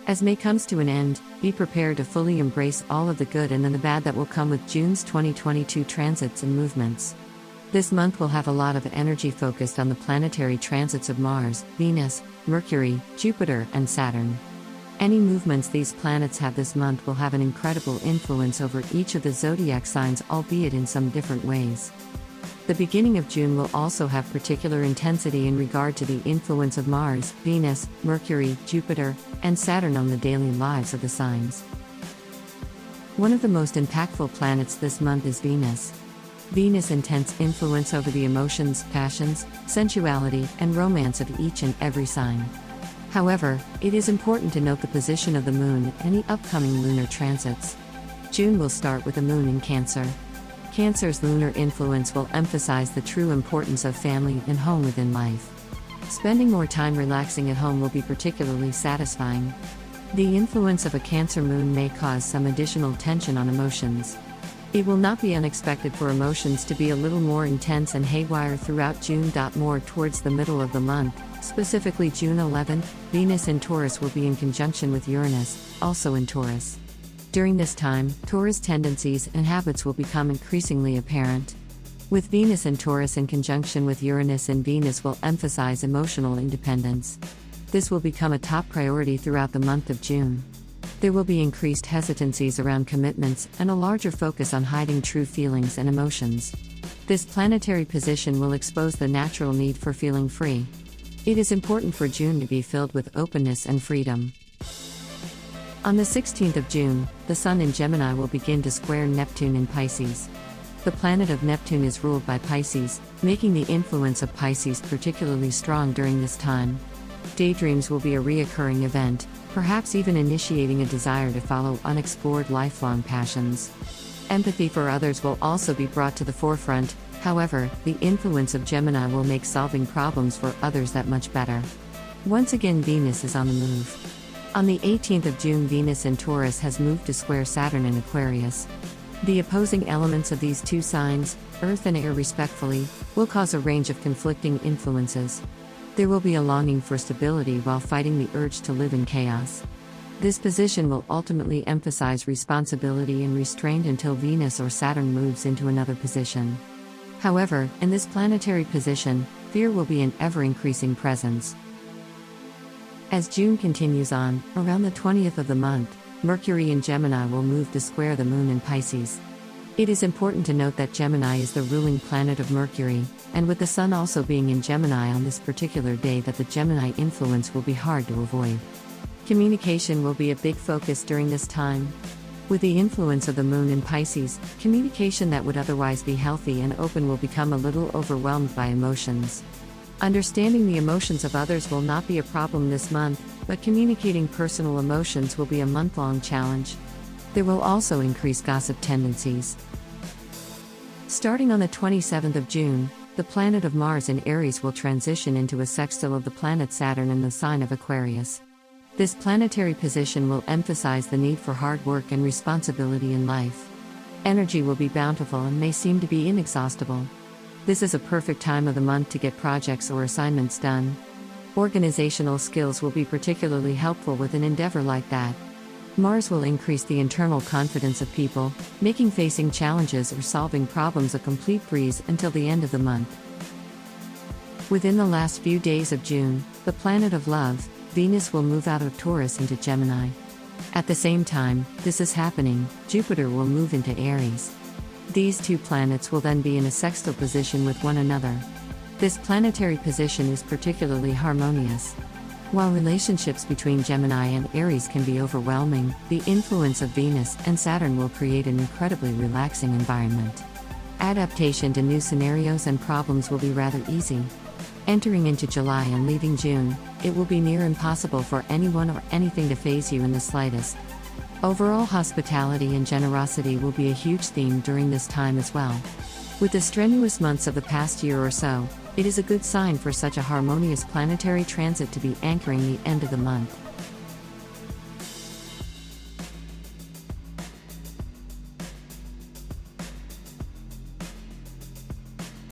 As May comes to an end, be prepared to fully embrace all of the good and then the bad that will come with June's 2022 transits and movements. This month will have a lot of energy focused on the planetary transits of Mars, Venus, Mercury, Jupiter, and Saturn. Any movements these planets have this month will have an incredible influence over each of the zodiac signs, albeit in some different ways. The beginning of June will also have particular intensity in regard to the influence of Mars, Venus, Mercury, Jupiter, and Saturn on the daily lives of the signs. One of the most impactful planets this month is Venus. Venus' intense influence over the emotions, passions, sensuality, and romance of each and every sign. However, it is important to note the position of the Moon and any upcoming lunar transits. June will start with the Moon in Cancer. Cancer's lunar influence will emphasize the true importance of family and home within life. Spending more time relaxing at home will be particularly satisfying. The influence of a Cancer moon may cause some additional tension on emotions. It will not be unexpected for emotions to be a little more intense and haywire throughout June. More towards the middle of the month, specifically June 11th, Venus in Taurus will be in conjunction with Uranus, also in Taurus. During this time, Taurus tendencies and habits will become increasingly apparent. With Venus in Taurus in conjunction with Uranus, and Venus will emphasize emotional independence. This will become a top priority throughout the month of June. There will be increased hesitancies around commitments and a larger focus on hiding true feelings and emotions. This planetary position will expose the natural need for feeling free. It is important for June to be filled with openness and freedom. On the 16th of June, the Sun in Gemini will begin to square Neptune in Pisces. The planet of Neptune is ruled by Pisces, making the influence of Pisces particularly strong during this time. Daydreams will be a reoccurring event, perhaps even initiating a desire to follow unexplored lifelong passions. Empathy for others will also be brought to the forefront. However, the influence of Gemini will make solving problems for others that much better. Once again, Venus is on the move. On the 18th of June, Venus in Taurus has moved to square Saturn in Aquarius. The opposing elements of these two signs, earth and air respectively, will cause a range of conflicting influences. There will be a longing for stability while fighting the urge to live in chaos. This position will ultimately emphasize responsibility and restraint until Venus or Saturn moves into another position. However, in this planetary position, fear will be an ever-increasing presence. As June continues on, around the 20th of the month, Mercury in Gemini will move to square the Moon in Pisces. It is important to note that Gemini is the ruling planet of Mercury, and with the Sun also being in Gemini on this particular day, that the Gemini influence will be hard to avoid. Communication will be a big focus during this time. With the influence of the Moon in Pisces, communication that would otherwise be healthy and open will become a little overwhelmed by emotions. Understanding the emotions of others will not be a problem this month, but communicating personal emotions will be a month-long challenge. There will also increase gossip tendencies. Starting on the 27th of June, the planet of Mars in Aries will transition into a sextile of the planet Saturn in the sign of Aquarius. This planetary position will emphasize the need for hard work and responsibility in life. Energy will be bountiful and may seem to be inexhaustible. This is a perfect time of the month to get projects or assignments done. Organizational skills will be particularly helpful with an endeavor like that. Mars will increase the internal confidence of people, making facing challenges or solving problems a complete breeze until the end of the month. Within the last few days of June, the planet of love, Venus, will move out of Taurus into Gemini. At the same time this is happening, Jupiter will move into Aries. These two planets will then be in a sextile position with one another. This planetary position is particularly harmonious. While relationships between Gemini and Aries can be overwhelming, the influence of Venus and Saturn will create an incredibly relaxing environment. Adaptation to new scenarios and problems will be rather easy. Entering into July and leaving June, it will be near impossible for anyone or anything to faze you in the slightest. Overall hospitality and generosity will be a huge theme during this time as well. With the strenuous months of the past year or so, it is a good sign for such a harmonious planetary transit to be anchoring the end of the month.